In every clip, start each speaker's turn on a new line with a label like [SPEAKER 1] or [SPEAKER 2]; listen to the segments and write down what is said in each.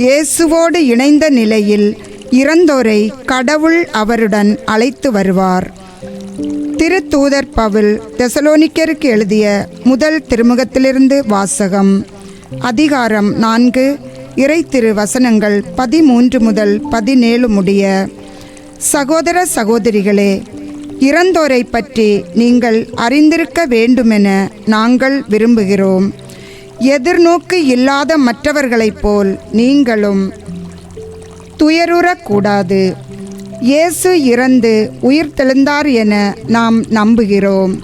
[SPEAKER 1] இயேசுவோடு இணைந்த நிலையில் இறந்தோரை கடவுள் அவருடன் அழைத்து வருவார். திருத்தூதர் பவுல் தெசலோனிக்கருக்கு எழுதிய முதல் திருமுகத்திலிருந்து வாசகம். அதிகாரம் 4, இறைத்திரு வசனங்கள் 13 முதல் 17 முடிய. சகோதர சகோதரிகளே, இறந்தோரை பற்றி நீங்கள் அறிந்திருக்க வேண்டுமென நாங்கள் விரும்புகிறோம். எதிர்நோக்கு இல்லாத மற்றவர்களைப் போல் நீங்களும் துயருறக்கூடாது. இயேசு இறந்து உயிர்த்தெழுந்தார் என நாம் நம்புகிறோம்.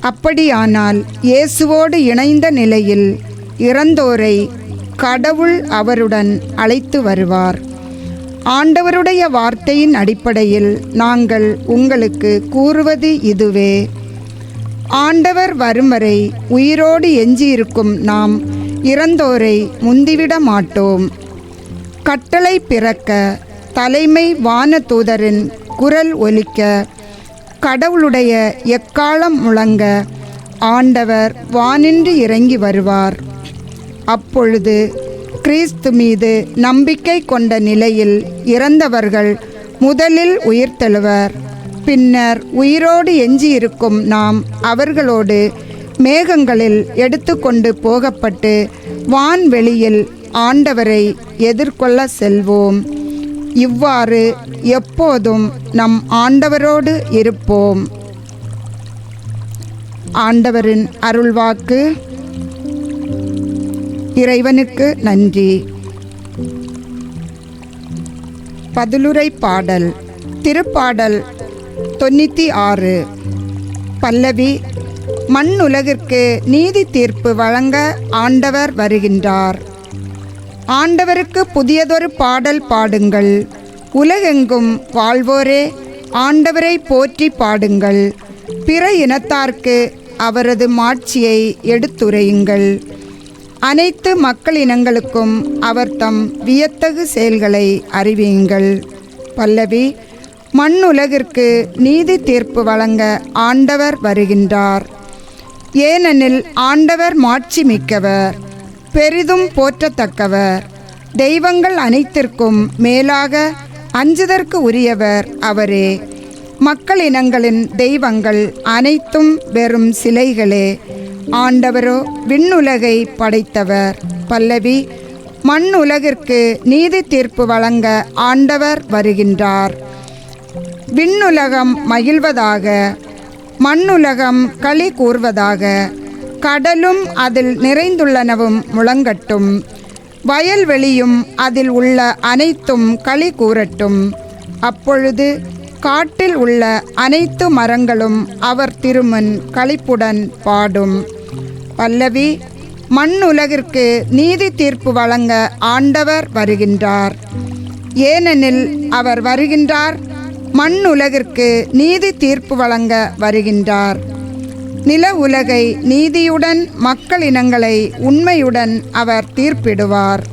[SPEAKER 1] அப்படியானால் இயேசுவோடு இணைந்த நிலையில் இறந்தோரை கடவுள் அவருடன் அழைத்து வருவார். ஆண்டவருடைய வார்த்தையின் அடிப்படையில் நாங்கள் உங்களுக்கு கூறுவது இதுவே: ஆண்டவர் வரும் வரை உயிரோடு எஞ்சியிருக்கும் நாம் இறந்தோரை முந்திவிட மாட்டோம். கட்டளை பிறக்க, தலைமை வானதூதரின் குரல் ஒலிக்க, கடவுளுடைய எக்காலம் முழங்க, ஆண்டவர் வானின்று இறங்கி வருவார். அப்பொழுது கிறிஸ்து மீது நம்பிக்கை கொண்ட நிலையில் இறந்தவர்கள் முதலில் உயிர்த்தெழுவர். பின்னர் உயிரோடு எஞ்சியிருக்கும் நாம் அவர்களோடு மேகங்களில் எடுத்துக்கொண்டு போகப்பட்டு வான்வெளியில் ஆண்டவரை எதிர்கொள்ள செல்வோம். இவ்வாறு எப்போதும் நம் ஆண்டவரோடு இருப்போம். ஆண்டவரின் அருள்வாக்கு. இறைவனுக்கு நன்றி. பதிலுரை பாடல். திருப்பாடல் 96. பல்லவி. மண்ணுலகிற்கு நீதி தீர்ப்பு வழங்க ஆண்டவர் வருகின்றார். ஆண்டவருக்கு புதியதொரு பாடல் பாடுங்கள். உலகெங்கும் வாழ்வோரே, ஆண்டவரை போற்றி பாடுங்கள். பிற இனத்தார்க்கு அவரது மாட்சியை எடுத்துரையுங்கள். அனைத்து மக்களினங்களுக்கும் அவர் தம் வியத்தகு செயல்களை அறிவியுங்கள். பல்லவி. மண்ணுலகிற்கு நீதி தீர்ப்பு வழங்க ஆண்டவர் வருகின்றார். ஏனெனில் ஆண்டவர் மாட்சி மிக்கவர், பெரிதும் போற்றத்தக்கவர். தெய்வங்கள் அனைத்திற்கும் மேலாக அஞ்சுதற்கு உரியவர் அவரே. மக்களினங்களின் தெய்வங்கள் அனைத்தும் வெறும் சிலைகளே. ஆண்டவரோ விண்ணுலகை படைத்தவர். பல்லவி. மண்ணுலகிற்கு நீதி தீர்ப்பு வழங்க ஆண்டவர் வருகின்றார். விண்ணுலகம் மகிழ்வதாக, மண்ணுலகம் களி கூர்வதாக. கடலும் அதில் நிறைந்துள்ளனவும் முழங்கட்டும். வயல்வெளியும் அதில் உள்ள அனைத்தும் களி கூறட்டும். அப்பொழுது காட்டில் உள்ள அனைத்து மரங்களும் அவர் திருமுன் களிப்புடன் பாடும். பல்லவி. மண்ணுலகிற்கு நீதி தீர்ப்பு வழங்க ஆண்டவர் வருகின்றார். ஏனெனில் அவர் வருகின்றார். மண்ணுலகிற்கு நீதி தீர்ப்பு வழங்க வருகின்றார். நில உலகை நீதியுடன், மக்களினங்களை உண்மையுடன் அவர் தீர்ப்பிடுவார்.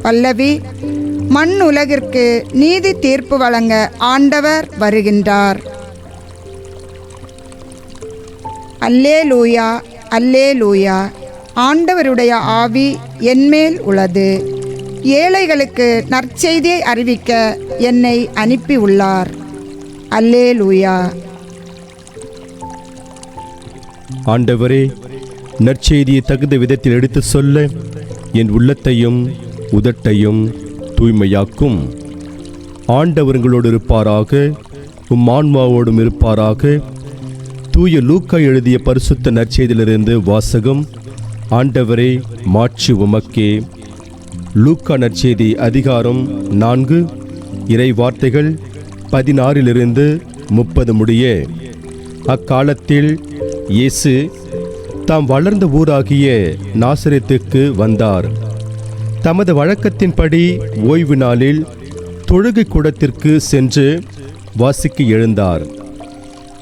[SPEAKER 1] பல்லவி. மண்ணுலகிற்கு நீதி தீர்ப்பு வழங்க ஆண்டவர் வருகின்றார். அல்லேலூயா, அல்லேலூயா. ஆண்டவருடைய ஆவி என்மேல் உள்ளது. ஏழைகளுக்கு நற்செய்தியை அறிவிக்க என்னை அனுப்பியுள்ளார். அல்லேலூயா.
[SPEAKER 2] ஆண்டவரே, நற்செய்தியை தகுந்த விதத்தில் எடுத்து சொல்ல என் உள்ளத்தையும் உதட்டையும் தூய்மையாக்கும். ஆண்டவர்களோடு இருப்பாராக, உம் ஆன்மாவோடும் இருப்பாராக. தூய லூக்கா எழுதிய பரிசுத்த நற்செய்தியிலிருந்து வாசகம். ஆண்டவரே, மாட்சி உமக்கே. லூக்கா நற்செய்தி அதிகாரம் 4, இறை வார்த்தைகள் 16 முடிய. அக்காலத்தில் இயேசு தாம் வளர்ந்த ஊராகிய நாசரேத்துக்கு வந்தார். தமது வழக்கத்தின்படி ஓய்வு நாளில் தொழுகை கூடத்திற்கு சென்று வாசிக்க எழுந்தார்.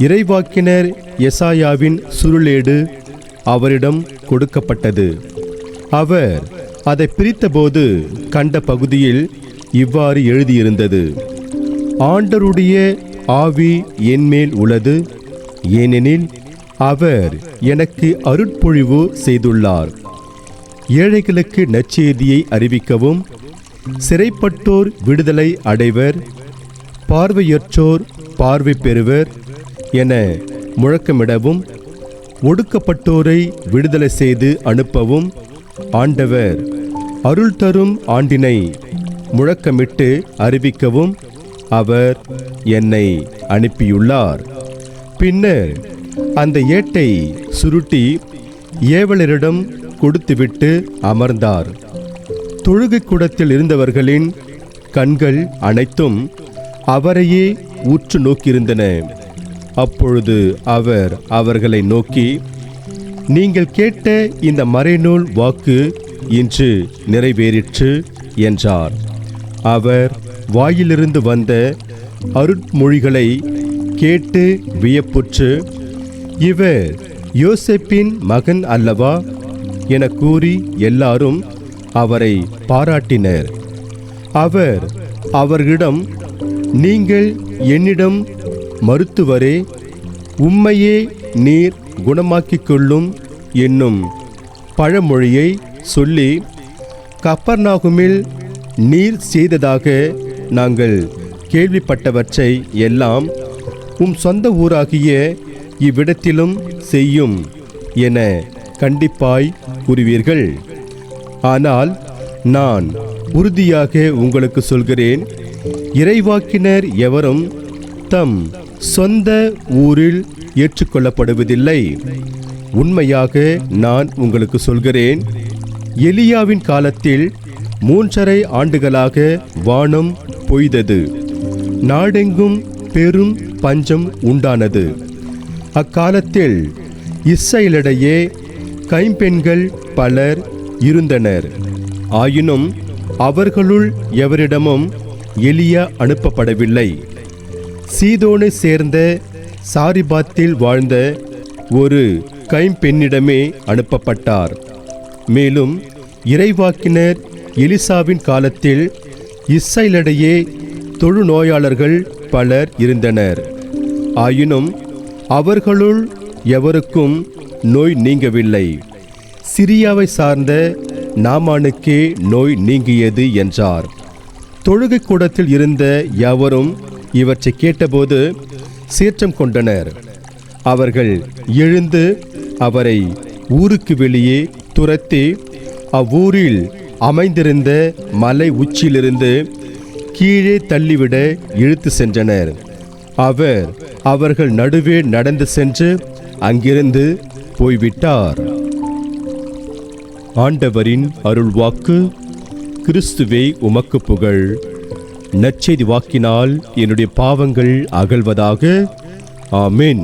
[SPEAKER 2] இறைவாக்கினர் எசாயாவின் சுருளேடு அவரிடம் கொடுக்கப்பட்டது. அவர் அதை பிரித்தபோது கண்ட பகுதியில் இவ்வாறு எழுதியிருந்தது: ஆண்டவருடைய ஆவி என்மேல் உள்ளது, ஏனெனில் அவர் எனக்கு அருட்பொழிவு செய்துள்ளார். ஏழைகளுக்கு நற்செய்தியை அறிவிக்கவும், சிறைப்பட்டோர் விடுதலை அடைவர், பார்வையற்றோர் பார்வை பெறுவர் என முழக்கமிடவும், ஒடுக்கப்பட்டோரை விடுதலை செய்து அனுப்பவும் ஆண்டவர் அருள் தரும் ஆண்டினை முழக்கமிட்டு அறிவிக்கவும் அவர் என்னை அனுப்பியுள்ளார். பின்னர் அந்த ஏட்டை சுருட்டி ஏவலரிடம் கொடுத்துவிட்டு அமர்ந்தார். தொழுகை கூடத்தில் இருந்தவர்களின் கண்கள் அனைத்தும் அவரையே உற்று நோக்கியிருந்தன. அப்பொழுது அவர் அவர்களை நோக்கி, நீங்கள் கேட்ட இந்த மறைநூல் வாக்கு இன்று நிறைவேறிற்று என்றார். அவர் வாயிலிருந்து வந்த அருட்மொழிகளை கேட்டு வியப்புற்று, இவர் யோசேப்பின் மகன் அல்லவா என கூறி எல்லாரும் அவரை பாராட்டினர். அவர் அவர்களிடம், நீங்கள் என்னிடம் மருத்துவரே, உம்மையே நீர் குணமாக்கிக் கொள்ளும் என்னும் பழமொழியை சொல்லி, கப்பர்நாகுமில் நீர் செய்ததாக நாங்கள் கேள்விப்பட்டவற்றை எல்லாம் உம் சொந்த ஊராகிய இவ்விடத்திலும் செய்யும் என கண்டிப்பாய் கூறுவீர்கள். ஆனால் நான் உறுதியாக உங்களுக்கு சொல்கிறேன், இறைவாக்கினர் எவரும் தம் சொந்த ஊரில் ஏற்றுக்கொள்ளப்படுவதில்லை. உண்மையாக நான் உங்களுக்கு சொல்கிறேன், எலியாவின் காலத்தில் 3½ ஆண்டுகளாக வானம் பொய்தது, நாடெங்கும் பெரும் பஞ்சம் உண்டானது. அக்காலத்தில் இஸ்ரவேலிடையே கைம்பெண்கள் பலர் இருந்தனர். ஆயினும் அவர்களுள் எவரிடமும் எலியா அனுப்பப்படவில்லை. சீதோனை சேர்ந்த சாரிபாத்தில் வாழ்ந்த ஒரு கைம்பெண்ணிடமே அனுப்பப்பட்டார். மேலும் இறைவாக்கினர் எலிசாவின் காலத்தில் இஸ்ரவேலிடையே தொழுநோயாளர்கள் பலர் இருந்தனர். ஆயினும் அவர்களுள் எவருக்கும் நோய் நீங்கவில்லை. சிரியாவை சார்ந்த நாமானுக்கே நோய் நீங்கியது என்றார். தொழுகை கூடத்தில் இருந்த யாவரும் இவற்றை கேட்டபோது சீற்றம் கொண்டனர். அவர்கள் எழுந்து அவரை ஊருக்கு வெளியே துரத்தி அவ்வூரில் அமைந்திருந்த மலை உச்சியிலிருந்து கீழே தள்ளிவிட இழுத்து சென்றனர். அவர் அவர்கள் நடுவே நடந்து சென்று அங்கிருந்து போய்விட்டார். ஆண்டவரின் அருள்வாக்கு. கிறிஸ்துவே உமக்கு புகழ். நற்செய்தி வாக்கினால் என்னுடைய பாவங்கள் அகல்வதாக. ஆமென்.